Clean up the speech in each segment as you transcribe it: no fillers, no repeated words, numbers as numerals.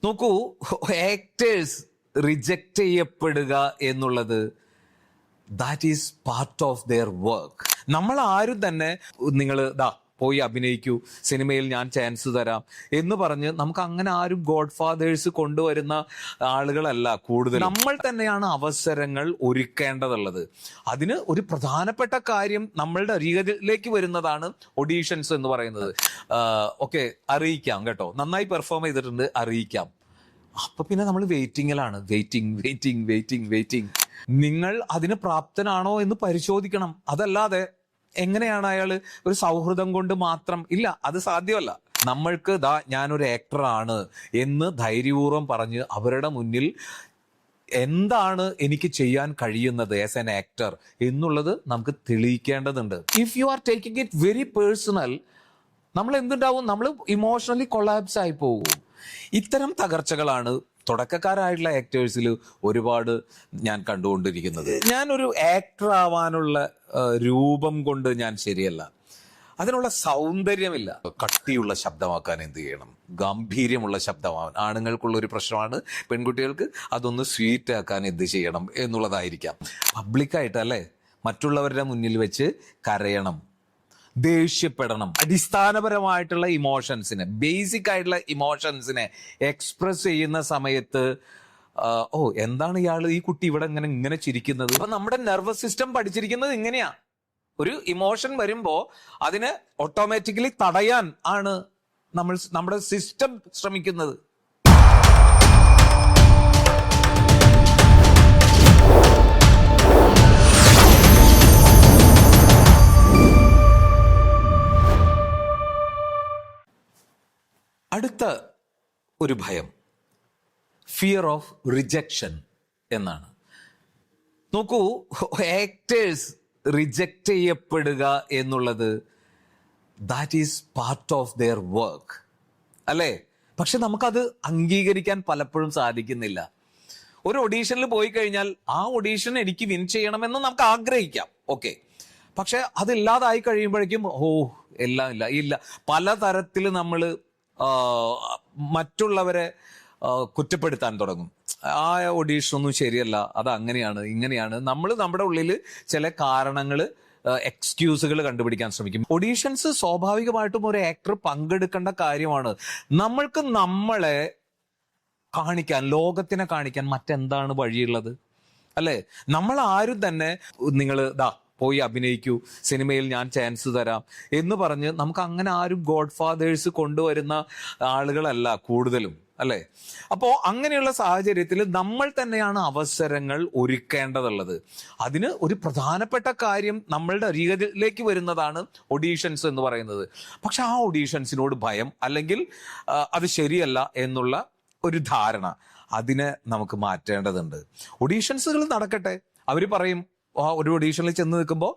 നോക്കൂ, actors reject ചെയ്യപ്പെടുക എന്നുള്ളത് that is part of their work. നമ്മൾ ആരും തന്നെ നിങ്ങൾ പോയി അഭിനയിക്കൂ, സിനിമയിൽ ഞാൻ ചാൻസ് തരാം എന്ന് പറഞ്ഞ് നമുക്ക് അങ്ങനെ ആരും ഗോഡ് ഫാദേഴ്സ് കൊണ്ടുവരുന്ന ആളുകളല്ല കൂടുതൽ. നമ്മൾ തന്നെയാണ് അവസരങ്ങൾ ഒരുക്കേണ്ടതുള്ളത്. അതിന് ഒരു പ്രധാനപ്പെട്ട കാര്യം നമ്മളുടെ അരികിലേക്ക് വരുന്നതാണ് ഓഡീഷൻസ് എന്ന് പറയുന്നത്. ഓക്കെ, അറിയിക്കാം കേട്ടോ, നന്നായി പെർഫോം ചെയ്തിട്ടുണ്ട്, അറിയിക്കാം. അപ്പൊ പിന്നെ നമ്മൾ വെയിറ്റിങ്ങിലാണ്. വെയിറ്റിംഗ്. നിങ്ങൾ അതിന് പ്രാപ്തനാണോ എന്ന് പരിശോധിക്കണം. അതല്ലാതെ എങ്ങനെയാണ് അയാൾ ഒരു സൗഹൃദം കൊണ്ട് മാത്രം? ഇല്ല, അത് സാധ്യമല്ല. നമ്മൾക്ക് ഞാനൊരു ആക്ടറാണ് എന്ന് ധൈര്യപൂർവ്വം പറഞ്ഞ് അവരുടെ മുന്നിൽ എന്താണ് എനിക്ക് ചെയ്യാൻ കഴിയുന്നത് ആസ് എൻ ആക്ടർ എന്നുള്ളത് നമുക്ക് തെളിയിക്കേണ്ടതുണ്ട്. If you are taking it very personal, നമ്മൾ എന്തുണ്ടാവും? നമ്മൾ ഇമോഷണലി കൊളാപ്സ് ആയി പോകും. ഇത്തരം തകർച്ചകളാണ് തുടക്കക്കാരായിട്ടുള്ള ആക്ടേഴ്സിൽ ഒരുപാട് ഞാൻ കണ്ടുകൊണ്ടിരിക്കുന്നത്. ഞാനൊരു ആക്ടർ ആവാനുള്ള രൂപം കൊണ്ട് ഞാൻ ശരിയല്ല, അതിനുള്ള സൗന്ദര്യമില്ല. കട്ടിയുള്ള ശബ്ദമാക്കാൻ എന്ത് ചെയ്യണം? ഗാംഭീര്യമുള്ള ശബ്ദമാവാൻ. ആണുങ്ങൾക്കുള്ള ഒരു പ്രശ്നമാണ്, പെൺകുട്ടികൾക്ക് അതൊന്ന് സ്വീറ്റ് ആക്കാൻ എന്ത് ചെയ്യണം എന്നുള്ളതായിരിക്കാം. പബ്ലിക്കായിട്ടല്ലേ, മറ്റുള്ളവരുടെ മുന്നിൽ വെച്ച് കരയണം, ദേഷ്യപ്പെടണം. അടിസ്ഥാനപരമായിട്ടുള്ള ഇമോഷൻസിനെ, ബേസിക് ആയിട്ടുള്ള ഇമോഷൻസിനെ എക്സ്പ്രസ് ചെയ്യുന്ന സമയത്ത് എന്താണ് ഈ കുട്ടി ഇവിടെ ഇങ്ങനെ ചിരിക്കുന്നത്? അപ്പൊ നമ്മുടെ നെർവസ് സിസ്റ്റം പഠിച്ചിരിക്കുന്നത് ഇങ്ങനെയാ. ഒരു ഇമോഷൻ വരുമ്പോ അതിനെ ഓട്ടോമാറ്റിക്കലി തടയാൻ ആണ് നമ്മുടെ സിസ്റ്റം ശ്രമിക്കുന്നത്. അടുത്ത ഒരു ഭയം ഫിയർ ഓഫ് റിജക്ഷൻ എന്നാണ്. നോക്കൂ, ആക്ടേഴ്സ് റിജക്റ്റ് ചെയ്യപ്പെടുക എന്നുള്ളത് that is part of their work, അല്ലേ? പക്ഷെ നമുക്കത് അംഗീകരിക്കാൻ പലപ്പോഴും സാധിക്കുന്നില്ല. ഒരു ഓഡീഷനിൽ പോയി കഴിഞ്ഞാൽ ആ ഓഡീഷൻ എനിക്ക് വിൻ ചെയ്യണമെന്ന് നമുക്ക് ആഗ്രഹിക്കാം, ഓക്കെ. പക്ഷെ അതില്ലാതായി കഴിയുമ്പോഴേക്കും എല്ലാം ഇല്ല. പലതരത്തിൽ നമ്മൾ മറ്റുള്ളവരെ കുറ്റപ്പെടുത്താൻ തുടങ്ങും. ആ ഓഡീഷനൊന്നും ശരിയല്ല, അത് അങ്ങനെയാണ് ഇങ്ങനെയാണ്. നമ്മൾ നമ്മുടെ ഉള്ളിൽ ചില കാരണങ്ങൾ, എക്സ്ക്യൂസുകൾ കണ്ടുപിടിക്കാൻ ശ്രമിക്കും. ഓഡീഷൻസ് സ്വാഭാവികമായിട്ടും ഒരു ആക്ടർ പങ്കെടുക്കേണ്ട കാര്യമാണ്. നമ്മൾക്ക് നമ്മളെ കാണിക്കാൻ, ലോകത്തിനെ കാണിക്കാൻ മറ്റെന്താണ് വഴിയുള്ളത്, അല്ലേ? നമ്മൾ ആരും തന്നെ നിങ്ങൾ പോയി അഭിനയിക്കൂ, സിനിമയിൽ ഞാൻ ചാൻസ് തരാം എന്ന് പറഞ്ഞ് നമുക്ക് അങ്ങനെ ആരും ഗോഡ് ഫാദേഴ്സ് കൊണ്ടുവരുന്ന ആളുകളല്ല കൂടുതലും, അല്ലേ? അപ്പോൾ അങ്ങനെയുള്ള സാഹചര്യത്തിൽ നമ്മൾ തന്നെയാണ് അവസരങ്ങൾ ഒരുക്കേണ്ടതുള്ളത്. അതിന് ഒരു പ്രധാനപ്പെട്ട കാര്യം നമ്മളുടെ അരികിലേക്ക് വരുന്നതാണ് ഓഡീഷൻസ് എന്ന് പറയുന്നത്. പക്ഷെ ആ ഓഡീഷൻസിനോട് ഭയം, അല്ലെങ്കിൽ അത് ശരിയല്ല എന്നുള്ള ഒരു ധാരണ, അതിനെ നമുക്ക് മാറ്റേണ്ടതുണ്ട്. ഓഡീഷൻസുകൾ നടക്കട്ടെ. അവർ പറയും, ഒരു ഓഡീഷനിൽ ചെന്ന് നിൽക്കുമ്പോൾ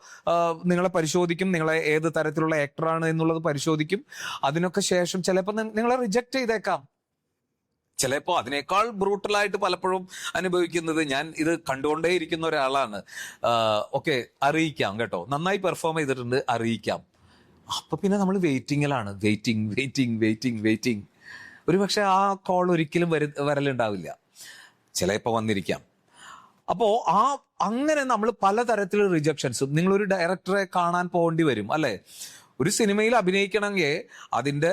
നിങ്ങളെ പരിശോധിക്കും, നിങ്ങളെ ഏത് തരത്തിലുള്ള ആക്ടറാണ് എന്നുള്ളത് പരിശോധിക്കും. അതിനൊക്കെ ശേഷം ചിലപ്പോൾ നിങ്ങളെ റിജക്റ്റ് ചെയ്തേക്കാം. ചിലപ്പോൾ അതിനേക്കാൾ ബ്രൂട്ടലായിട്ട് പലപ്പോഴും അനുഭവിക്കുന്നത്, ഞാൻ ഇത് കണ്ടുകൊണ്ടേയിരിക്കുന്ന ഒരാളാണ്, ഓക്കെ, അറിയിക്കാം കേട്ടോ, നന്നായി പെർഫോം ചെയ്തിട്ടുണ്ട്, അറിയിക്കാം. അപ്പൊ പിന്നെ നമ്മൾ വെയിറ്റിങ്ങിലാണ്. വെയിറ്റിംഗ്. ഒരു പക്ഷെ ആ കോൾ ഒരിക്കലും വരലുണ്ടാവില്ല, ചിലപ്പോൾ വന്നിരിക്കാം. അപ്പോ അങ്ങനെ നമ്മൾ പലതരത്തിലുള്ള റിജക്ഷൻസും, നിങ്ങളൊരു ഡയറക്ടറെ കാണാൻ പോകേണ്ടി വരും, അല്ലെ? ഒരു സിനിമയിൽ അഭിനയിക്കണമെങ്കിൽ അതിന്റെ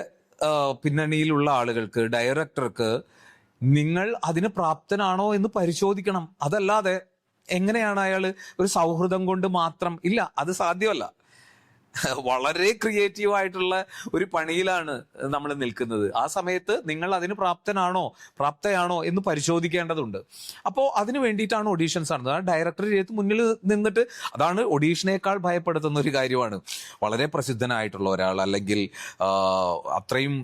പിന്നണിയിലുള്ള ആളുകൾക്ക്, ഡയറക്ടർക്ക് നിങ്ങൾ അതിന് പ്രാപ്തനാണോ എന്ന് പരിശോധിക്കണം. അതല്ലാതെ എങ്ങനെയാണ് അയാൾ ഒരു സൗഹൃദം കൊണ്ട് മാത്രം? ഇല്ല, അത് സാധ്യമല്ല. വളരെ ക്രിയേറ്റീവ് ആയിട്ടുള്ള ഒരു പണിയിലാണ് നമ്മൾ നിൽക്കുന്നത്. ആ സമയത്ത് നിങ്ങൾ അതിന് പ്രാപ്തയാണോ എന്ന് പരിശോധിക്കേണ്ടതുണ്ട്. അപ്പോൾ അതിന് വേണ്ടിയിട്ടാണ് ഓഡീഷൻസ് നടന്നത്. ആ ഡയറക്ടർ മുന്നിൽ നിന്നിട്ട്, അതാണ് ഓഡീഷനേക്കാൾ ഭയപ്പെടുത്തുന്ന ഒരു കാര്യമാണ്. വളരെ പ്രസിദ്ധനായിട്ടുള്ള ഒരാൾ, അല്ലെങ്കിൽ അത്രയും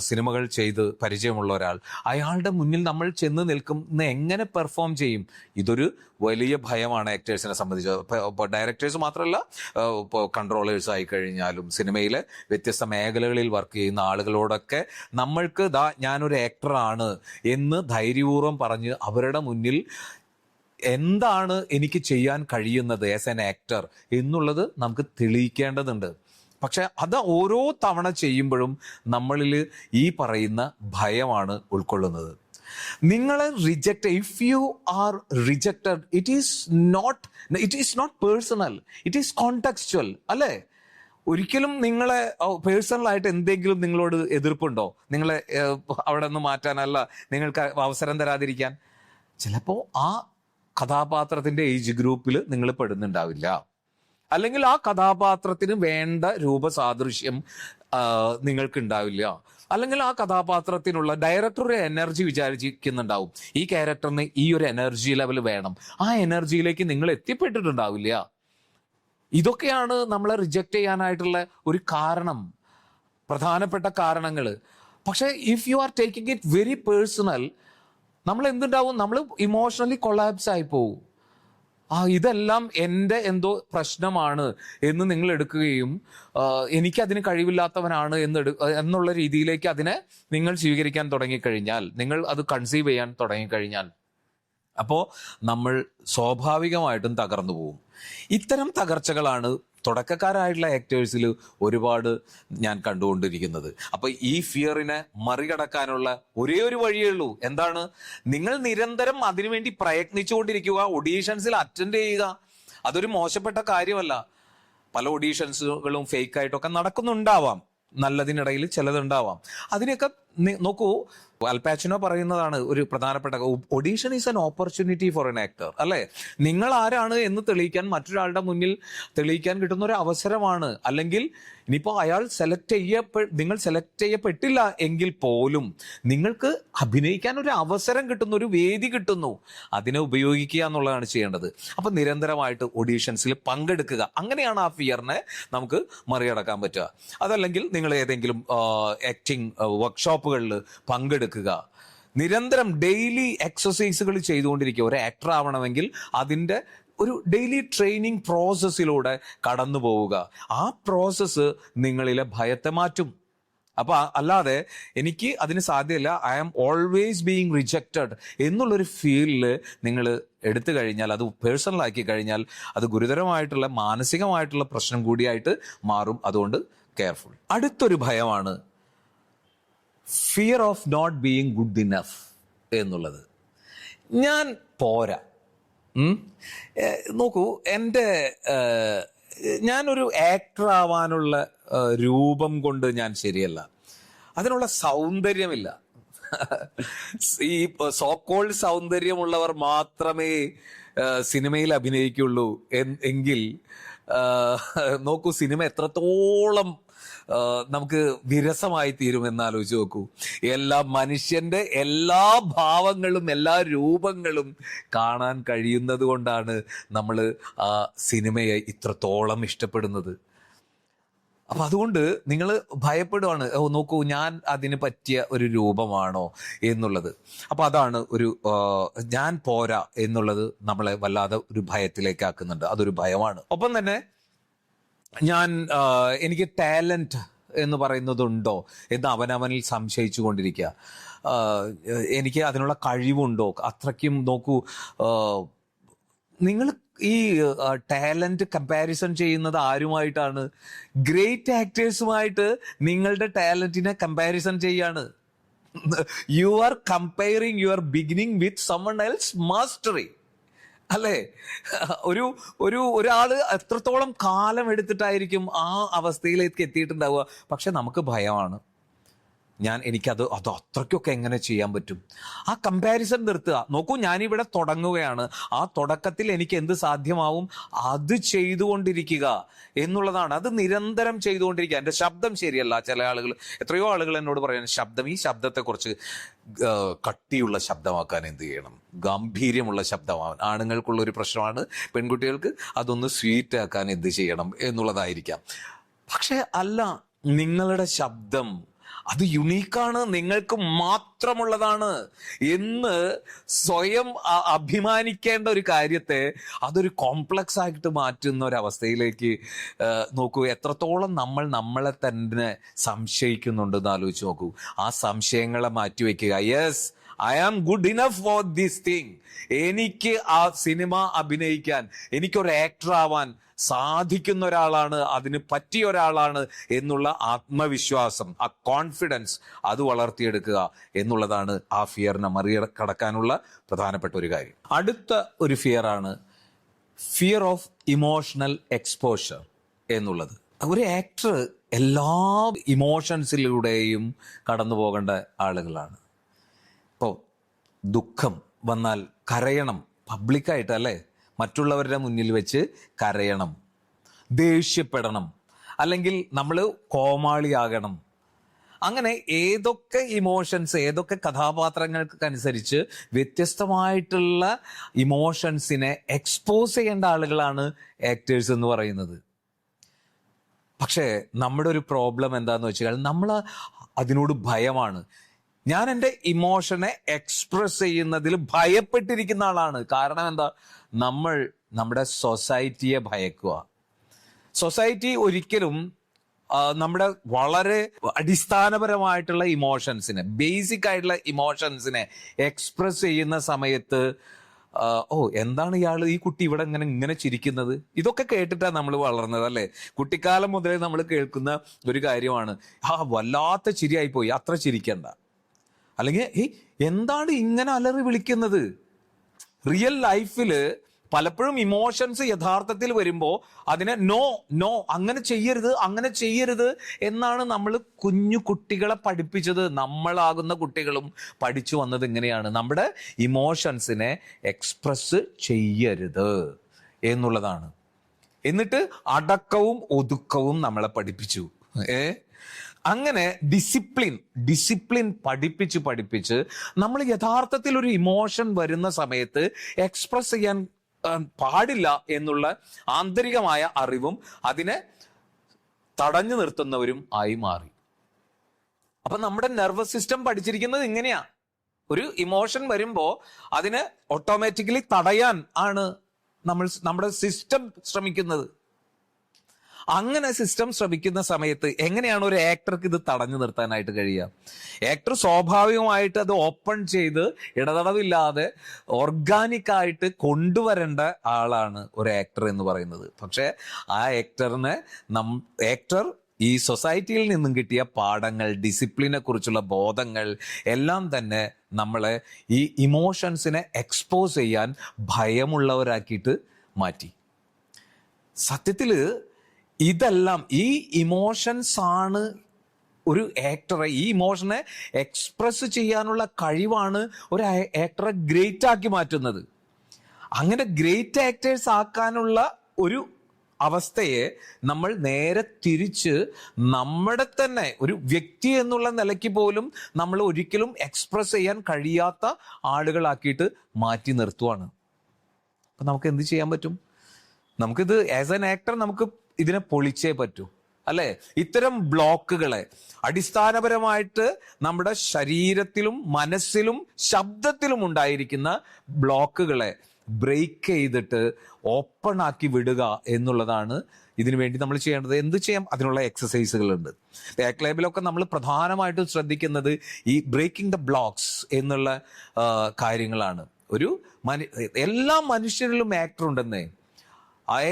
സിനിമകൾ ചെയ്ത് പരിചയമുള്ള ഒരാൾ, അയാളുടെ മുന്നിൽ നമ്മൾ ചെന്ന് നിൽക്കുന്ന എങ്ങനെ പെർഫോം ചെയ്യും? ഇതൊരു വലിയ ഭയമാണ് ആക്ടേഴ്സിനെ സംബന്ധിച്ച്. ഇപ്പോൾ ഡയറക്ടേഴ്സ് മാത്രമല്ല, ഇപ്പോൾ കൺട്രോളേഴ്സ് ആയി കഴിഞ്ഞാലും സിനിമയിലെ വ്യത്യസ്ത മേഖലകളിൽ വർക്ക് ചെയ്യുന്ന ആളുകളോടൊക്കെ നമ്മൾക്ക് ഞാനൊരു ആക്ടറാണ് എന്ന് ധൈര്യപൂർവ്വം പറഞ്ഞ് അവരുടെ മുന്നിൽ എന്താണ് എനിക്ക് ചെയ്യാൻ കഴിയുന്നത് ആസ് എൻ ആക്ടർ എന്നുള്ളത് നമുക്ക് തെളിയിക്കേണ്ടതുണ്ട്. പക്ഷെ അത് ഓരോ തവണ ചെയ്യുമ്പോഴും നമ്മളിൽ ഈ പറയുന്ന ഭയമാണ് ഉൾക്കൊള്ളുന്നത്. നിങ്ങളെ reject, if you are rejected, it is not personal, it is contextual, അല്ലേ? ഒരിക്കലും നിങ്ങളെ പേഴ്സണലായിട്ട് എന്തെങ്കിലും നിങ്ങളോട് എതിർപ്പുണ്ടോ? നിങ്ങളെ അവിടെ നിന്ന് മാറ്റാനല്ല, നിങ്ങൾക്ക് അവസരം തരാതിരിക്കാൻ. ചിലപ്പോൾ ആ കഥാപാത്രത്തിന്റെ ഏജ് ഗ്രൂപ്പിൽ നിങ്ങൾ പെടുന്നുണ്ടാവില്ല, അല്ലെങ്കിൽ ആ കഥാപാത്രത്തിന് വേണ്ട രൂപസാദൃശ്യം നിങ്ങൾക്ക് ഉണ്ടാവില്ല, അല്ലെങ്കിൽ ആ കഥാപാത്രത്തിനുള്ള ഡയറക്ടർ ഒരു എനർജി വിചാരിക്കുന്നുണ്ടാവും, ഈ ക്യാരക്ടറിന് ഈ ഒരു എനർജി ലെവൽ വേണം, ആ എനർജിയിലേക്ക് നിങ്ങൾ എത്തിപ്പെട്ടിട്ടുണ്ടാവില്ല. ഇതൊക്കെയാണ് നമ്മളെ റിജക്റ്റ് ചെയ്യാനായിട്ടുള്ള ഒരു കാരണം, പ്രധാനപ്പെട്ട കാരണങ്ങൾ. പക്ഷേ if you are taking it very personal, നമ്മൾ എന്തുണ്ടാവും, നമ്മൾ ഇമോഷണലി കൊളാപ്സ് ആയി പോകും. ഇതെല്ലാം എൻ്റെ എന്തോ പ്രശ്നമാണ് എന്ന് നിങ്ങൾ എടുക്കുകയും എനിക്കതിന് കഴിവില്ലാത്തവനാണ് എന്നുള്ള രീതിയിലേക്ക് അതിനെ നിങ്ങൾ സ്വീകരിക്കാൻ തുടങ്ങിക്കഴിഞ്ഞാൽ, നിങ്ങൾ അത് കൺസീവ് ചെയ്യാൻ തുടങ്ങിക്കഴിഞ്ഞാൽ, അപ്പോൾ നമ്മൾ സ്വാഭാവികമായിട്ടും തകർന്നു പോകും. ഇത്തരം തകർച്ചകളാണ് തുടക്കക്കാരായിട്ടുള്ള ആക്ടേഴ്സിൽ ഒരുപാട് ഞാൻ കണ്ടുകൊണ്ടിരിക്കുന്നത്. അപ്പൊ ഈ ഫിയറിനെ മറികടക്കാനുള്ള ഒരേ ഒരു വഴിയേ ഉള്ളൂ. എന്താണ്? നിങ്ങൾ നിരന്തരം അതിനുവേണ്ടി പ്രയത്നിച്ചുകൊണ്ടിരിക്കുക, ഒഡീഷൻസിൽ അറ്റൻഡ് ചെയ്യുക. അതൊരു മോശപ്പെട്ട കാര്യമല്ല. പല ഒഡീഷൻസുകളും ഫേക്ക് ആയിട്ടൊക്കെ നടക്കുന്നുണ്ടാവാം, നല്ലതിനിടയിൽ ചിലതുണ്ടാവാം. അതിനെയൊക്കെ നോക്കൂ, അൽപാച്ചിനോ പറയുന്നതാണ് ഒരു പ്രധാനപ്പെട്ട, audition is an opportunity for an actor, അല്ലെ? നിങ്ങൾ ആരാണ് എന്ന് തെളിയിക്കാൻ, മറ്റൊരാളുടെ മുന്നിൽ തെളിയിക്കാൻ കിട്ടുന്ന ഒരു അവസരമാണ്. അല്ലെങ്കിൽ ഇനിയിപ്പോൾ അയാൾ നിങ്ങൾ സെലക്ട് ചെയ്യപ്പെട്ടില്ല എങ്കിൽ പോലും നിങ്ങൾക്ക് അഭിനയിക്കാൻ ഒരു അവസരം കിട്ടുന്നു, ഒരു വേദി കിട്ടുന്നു. അതിനെ ഉപയോഗിക്കുക എന്നുള്ളതാണ് ചെയ്യേണ്ടത്. അപ്പൊ നിരന്തരമായിട്ട് ഓഡീഷൻസിൽ പങ്കെടുക്കുക. അങ്ങനെയാണ് ആ ഫിയറിനെ നമുക്ക് മറികടക്കാൻ പറ്റുക. അതല്ലെങ്കിൽ നിങ്ങൾ ഏതെങ്കിലും ആക്ടിങ് വർക്ക്ഷോപ്പുകളിൽ പങ്കെടുക്കുക, നിരന്തരം ഡെയിലി എക്സസൈസുകൾ ചെയ്തുകൊണ്ടിരിക്കുക. ഒരു ആക്ടർ ആവണമെങ്കിൽ അതിൻ്റെ ഒരു ഡെയിലി ട്രെയിനിങ് പ്രോസസ്സിലൂടെ കടന്നു പോവുക. ആ പ്രോസസ്സ് നിങ്ങളിലെ ഭയത്തെ മാറ്റും. അപ്പൊ അല്ലാതെ എനിക്ക് അതിന് സാധ്യമല്ല, I am always being rejected എന്നുള്ളൊരു ഫീലില് നിങ്ങൾ എടുത്തു കഴിഞ്ഞാൽ, അത് പേഴ്സണൽ ആക്കി കഴിഞ്ഞാൽ, അത് ഗുരുതരമായിട്ടുള്ള മാനസികമായിട്ടുള്ള പ്രശ്നം കൂടിയായിട്ട് മാറും. അതുകൊണ്ട് കെയർഫുൾ. അടുത്തൊരു ഭയമാണ് fear of not being good enough എന്നുള്ളത്. ഞാൻ പോരാ. നോക്കൂ, ഞാനൊരു ആക്ടർ ആവാനുള്ള രൂപം കൊണ്ട് ഞാൻ ശരിയല്ല, അതിനുള്ള സൗന്ദര്യമില്ല. ഈ സോക്കോൾഡ് സൗന്ദര്യമുള്ളവർ മാത്രമേ സിനിമയിൽ അഭിനയിക്കുള്ളൂ എങ്കിൽ നോക്കൂ, സിനിമ എത്രത്തോളം നമുക്ക് വിരസമായി തീരുമെന്ന് ആലോചിച്ച് നോക്കൂ. എല്ലാ മനുഷ്യന്റെ എല്ലാ ഭാവങ്ങളും എല്ലാ രൂപങ്ങളും കാണാൻ കഴിയുന്നത് കൊണ്ടാണ് നമ്മൾ ആ സിനിമയെ ഇത്രത്തോളം ഇഷ്ടപ്പെടുന്നത്. അപ്പൊ അതുകൊണ്ട് നിങ്ങൾ ഭയപ്പെടുവാണ്, നോക്കൂ ഞാൻ അതിന് പറ്റിയ ഒരു രൂപമാണോ എന്നുള്ളത്. അപ്പൊ അതാണ് ഒരു ഞാൻ പോരാ എന്നുള്ളത് നമ്മളെ വല്ലാതെ ഒരു ഭയത്തിലേക്ക് ആക്കുന്നുണ്ട്. അതൊരു ഭയമാണ്. ഒപ്പം തന്നെ എനിക്ക് ടാലന്റ് എന്ന് പറയുന്നതുണ്ടോ എന്ന് അവനവനിൽ സംശയിച്ചു കൊണ്ടിരിക്കുക. എനിക്ക് അതിനുള്ള കഴിവുണ്ടോ? അത്രയ്ക്കും നോക്കൂ, നിങ്ങൾ ഈ ടാലന്റ് കമ്പാരിസൺ ചെയ്യുന്നത് ആരുമായിട്ടാണ്? ഗ്രേറ്റ് ആക്ടേഴ്സുമായിട്ട് നിങ്ങളുടെ ടാലന്റിനെ കമ്പാരിസൺ ചെയ്യാണ്. You are comparing your beginning with someone else mastery, അല്ലേ? ഒരാള് എത്രത്തോളം കാലം എടുത്തിട്ടായിരിക്കും ആ അവസ്ഥയിലേക്ക് എത്തിയിട്ടുണ്ടാവുക. പക്ഷെ നമുക്ക് ഭയമാണ്. എനിക്കത് അത്രയ്ക്കൊക്കെ എങ്ങനെ ചെയ്യാൻ പറ്റും? ആ കമ്പാരിസൺ നിർത്തുക. നോക്കൂ, ഞാനിവിടെ തുടങ്ങുകയാണ്, ആ തുടക്കത്തിൽ എനിക്ക് എന്ത് സാധ്യമാവും അത് ചെയ്തുകൊണ്ടിരിക്കുക എന്നുള്ളതാണ്. അത് നിരന്തരം ചെയ്തുകൊണ്ടിരിക്കുക. എൻ്റെ ശബ്ദം ശരിയല്ല. ചില ആളുകൾ, എത്രയോ ആളുകൾ എന്നോട് പറയാൻ, ഈ ശബ്ദത്തെ കുറച്ച് കട്ടിയുള്ള ശബ്ദമാക്കാൻ എന്ത് ചെയ്യണം, ഗാംഭീര്യമുള്ള ശബ്ദമാവാൻ. ആണുങ്ങൾക്കുള്ള ഒരു പ്രശ്നമാണ്, പെൺകുട്ടികൾക്ക് അതൊന്ന് സ്വീറ്റ് ആക്കാൻ എന്ത് ചെയ്യണം എന്നുള്ളതായിരിക്കാം. പക്ഷെ അല്ല, നിങ്ങളുടെ ശബ്ദം അത് യുണീക്കാണ്, നിങ്ങൾക്ക് മാത്രമുള്ളതാണ് എന്ന് സ്വയം അഭിമാനിക്കേണ്ട ഒരു കാര്യത്തെ അതൊരു കോംപ്ലക്സ് ആയിട്ട് മാറ്റുന്ന ഒരവസ്ഥയിലേക്ക് നോക്കൂ. എത്രത്തോളം നമ്മൾ നമ്മളെ തന്നെ സംശയിക്കുന്നുണ്ടെന്ന് ആലോചിച്ച് നോക്കൂ. ആ സംശയങ്ങളെ മാറ്റിവെക്കുക. Yes, I am good enough for this thing. എനിക്ക് ആ സിനിമ അഭിനയിക്കാൻ, എനിക്കൊരു ആക്ടർ ആവാൻ സാധിക്കുന്ന ഒരാളാണ്, അതിന് പറ്റിയ ഒരാളാണ് എന്നുള്ള ആത്മവിശ്വാസം, ആ കോൺഫിഡൻസ് അത് വളർത്തിയെടുക്കുക എന്നുള്ളതാണ് ആ ഫിയറിനെ മറികടക്കാനുള്ള പ്രധാനപ്പെട്ട ഒരു കാര്യം. അടുത്ത ഒരു ഫിയറാണ് ഫിയർ ഓഫ് ഇമോഷണൽ എക്സ്പോഷർ എന്നുള്ളത്. ഒരു ആക്ടർ എല്ലാ ഇമോഷൻസിലൂടെയും കടന്നു പോകേണ്ട ആളുകളാണ്. ഇപ്പോൾ ദുഃഖം വന്നാൽ കരയണം, പബ്ലിക്കായിട്ട് അല്ലേ, മറ്റുള്ളവരുടെ മുന്നിൽ വെച്ച് കരയണം, ദേഷ്യപ്പെടണം, അല്ലെങ്കിൽ നമ്മൾ കോമാളിയാകണം. അങ്ങനെ ഏതൊക്കെ ഇമോഷൻസ്, ഏതൊക്കെ കഥാപാത്രങ്ങൾക്കനുസരിച്ച് വ്യത്യസ്തമായിട്ടുള്ള ഇമോഷൻസിനെ എക്സ്പോസ് ചെയ്യേണ്ട ആളുകളാണ് ആക്ടേഴ്സ് എന്ന് പറയുന്നത്. പക്ഷേ നമ്മുടെ ഒരു പ്രോബ്ലം എന്താന്ന് വെച്ചാൽ നമ്മൾ അതിനോട് ഭയമാണ്. ഞാൻ എൻ്റെ ഇമോഷനെ എക്സ്പ്രസ് ചെയ്യുന്നതിൽ ഭയപ്പെട്ടിരിക്കുന്ന ആളാണ്. കാരണം എന്താ? നമ്മൾ നമ്മുടെ സൊസൈറ്റിയെ ഭയക്കുക. സൊസൈറ്റി ഒരിക്കലും നമ്മുടെ വളരെ അടിസ്ഥാനപരമായിട്ടുള്ള ഇമോഷൻസിനെ, ബേസിക് ആയിട്ടുള്ള ഇമോഷൻസിനെ എക്സ്പ്രസ് ചെയ്യുന്ന സമയത്ത് എന്താണ് ഈ കുട്ടി ഇവിടെ ഇങ്ങനെ ചിരിക്കുന്നത്, ഇതൊക്കെ കേട്ടിട്ടാണ് നമ്മൾ വളർന്നത് അല്ലേ. കുട്ടിക്കാലം മുതലേ നമ്മൾ കേൾക്കുന്ന ഒരു കാര്യമാണ്, വല്ലാത്ത ചിരിയായിപ്പോയി, അത്ര ചിരിക്കണ്ട. അല്ലെങ്കിൽ എന്താണ് ഇങ്ങനെ അലറി വിളിക്കുന്നത്. റിയൽ ലൈഫില് പലപ്പോഴും ഇമോഷൻസ് യഥാർത്ഥത്തിൽ വരുമ്പോൾ അതിനെ നോ അങ്ങനെ ചെയ്യരുത് എന്നാണ് നമ്മൾ കുഞ്ഞു കുട്ടികളെ പഠിപ്പിച്ചത്. നമ്മളാകുന്ന കുട്ടികളും പഠിച്ചു വന്നത് ഇങ്ങനെയാണ്, നമ്മുടെ ഇമോഷൻസിനെ എക്സ്പ്രസ് ചെയ്യരുത് എന്നുള്ളതാണ്. എന്നിട്ട് അടക്കവും ഒതുക്കവും നമ്മളെ പഠിപ്പിച്ചു. അങ്ങനെ ഡിസിപ്ലിൻ പഠിപ്പിച്ച് നമ്മൾ യഥാർത്ഥത്തിൽ ഒരു ഇമോഷൻ വരുന്ന സമയത്ത് എക്സ്പ്രസ് ചെയ്യാൻ പാടില്ല എന്നുള്ള ആന്തരികമായ അറിവും അതിനെ തടഞ്ഞു നിർത്തുന്നവരും ആയി മാറി. അപ്പൊ നമ്മുടെ നെർവസ് സിസ്റ്റം പഠിച്ചിരിക്കുന്നത് ഇങ്ങനെയാ. ഒരു ഇമോഷൻ വരുമ്പോ അതിനെ ഓട്ടോമാറ്റിക്കലി തടയാൻ ആണ് നമ്മുടെ സിസ്റ്റം ശ്രമിക്കുന്നത്. അങ്ങനെ സിസ്റ്റം ശ്രമിക്കുന്ന സമയത്ത് എങ്ങനെയാണ് ഒരു ആക്ടർക്ക് ഇത് തടഞ്ഞു നിർത്താനായിട്ട് കഴിയുക? ആക്ടർ സ്വാഭാവികമായിട്ട് അത് ഓപ്പൺ ചെയ്ത് ഇടതടവില്ലാതെ ഓർഗാനിക് ആയിട്ട് കൊണ്ടുവരേണ്ട ആളാണ് ഒരു ആക്ടർ എന്ന് പറയുന്നത്. പക്ഷെ ആ ആക്ടർ ഈ സൊസൈറ്റിയിൽ നിന്നും കിട്ടിയ പാഠങ്ങൾ, ഡിസിപ്ലിനെ കുറിച്ചുള്ള ബോധങ്ങൾ എല്ലാം തന്നെ നമ്മളെ ഈ ഇമോഷൻസിനെ എക്സ്പോസ് ചെയ്യാൻ ഭയമുള്ളവരാക്കിയിട്ട് മാറ്റി. സത്യത്തില് ഇതെല്ലാം, ഈ ഇമോഷൻസ് ആണ് ഒരു ആക്ടറെ, ഈ ഇമോഷനെ എക്സ്പ്രസ് ചെയ്യാനുള്ള കഴിവാണ് ഒരു ആക്ടറെ ഗ്രേറ്റ് ആക്കി മാറ്റുന്നത്. അങ്ങനെ ഗ്രേറ്റ് ആക്ടേഴ്സ് ആക്കാനുള്ള ഒരു അവസ്ഥയെ നമ്മൾ നേരെ തിരിച്ച് നമ്മുടെ തന്നെ ഒരു വ്യക്തി എന്നുള്ള നിലയ്ക്ക് പോലും നമ്മൾ ഒരിക്കലും എക്സ്പ്രസ് ചെയ്യാൻ കഴിയാത്ത ആളുകളാക്കിയിട്ട് മാറ്റി നിർത്തുവാണ്. അപ്പൊ നമുക്ക് എന്ത് ചെയ്യാൻ പറ്റും? നമുക്കിത് ആസ് ആൻ ആക്ടർ നമുക്ക് ഇതിനെ പൊളിച്ചേ പറ്റൂ അല്ലെ. ഇത്തരം ബ്ലോക്കുകളെ അടിസ്ഥാനപരമായിട്ട് നമ്മുടെ ശരീരത്തിലും മനസ്സിലും ശബ്ദത്തിലും ഉണ്ടായിരിക്കുന്ന ബ്ലോക്കുകളെ ബ്രേക്ക് ചെയ്തിട്ട് ഓപ്പൺ ആക്കി വിടുക എന്നുള്ളതാണ് ഇതിനു വേണ്ടി നമ്മൾ ചെയ്യേണ്ടത്. എന്ത് ചെയ്യാം? അതിനുള്ള എക്സസൈസുകളുണ്ട്. ആക്ട് ലാബിലൊക്കെ നമ്മൾ പ്രധാനമായിട്ടും ശ്രദ്ധിക്കുന്നത് ഈ ബ്രേക്കിംഗ് ദ ബ്ലോക്സ് എന്നുള്ള കാര്യങ്ങളാണ്. എല്ലാ മനുഷ്യരിലും ആക്ടർ ഉണ്ടെന്നേ,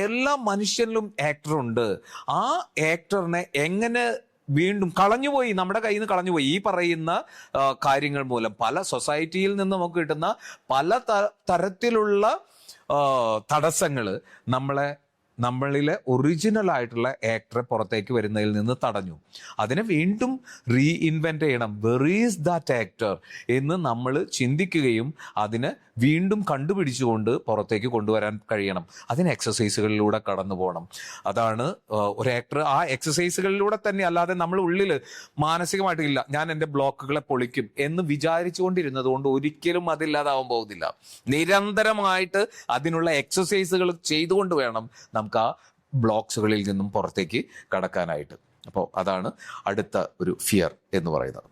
എല്ലാ മനുഷ്യരിലും ആക്ടറുണ്ട്. ആ ആക്ടറിനെ എങ്ങനെ വീണ്ടും നമ്മുടെ കയ്യിൽ നിന്ന് കളഞ്ഞുപോയി ഈ പറയുന്ന കാര്യങ്ങൾ മൂലം, പല സൊസൈറ്റിയിൽ നിന്ന് നമുക്ക് കിട്ടുന്ന പല തരത്തിലുള്ള തടസ്സങ്ങൾ നമ്മളിലെ ഒറിജിനൽ ആയിട്ടുള്ള ആക്ടറെ പുറത്തേക്ക് വരുന്നതിൽ നിന്ന് തടഞ്ഞു. അതിനെ വീണ്ടും റീഇൻവെന്റ് ചെയ്യണം. വെർ ഈസ് ദാറ്റ് ആക്ടർ എന്ന് നമ്മൾ ചിന്തിക്കുകയും അതിനെ വീണ്ടും കണ്ടുപിടിച്ചുകൊണ്ട് പുറത്തേക്ക് കൊണ്ടുവരാൻ കഴിയണം. അതിന് എക്സസൈസുകളിലൂടെ കടന്നു പോകണം. അതാണ് ഒരു ആക്ടർ ആ എക്സസൈസുകളിലൂടെ തന്നെ, അല്ലാതെ നമ്മൾ ഉള്ളിൽ മാനസികമായിട്ട് ഇല്ല ഞാൻ എൻ്റെ ബ്ലോക്കുകളെ പൊളിക്കും എന്ന് വിചാരിച്ചുകൊണ്ടിരുന്നത് കൊണ്ട് ഒരിക്കലും അതില്ലാതാവാൻ പോകുന്നില്ല. നിരന്തരമായിട്ട് അതിനുള്ള എക്സസൈസുകൾ ചെയ്തുകൊണ്ട് വേണം നമുക്ക് ആ ബ്ലോക്സുകളിൽ നിന്നും പുറത്തേക്ക് കടക്കാനായിട്ട്. അപ്പോൾ അതാണ് അടുത്ത ഒരു ഫിയർ എന്ന് പറയുന്നത്.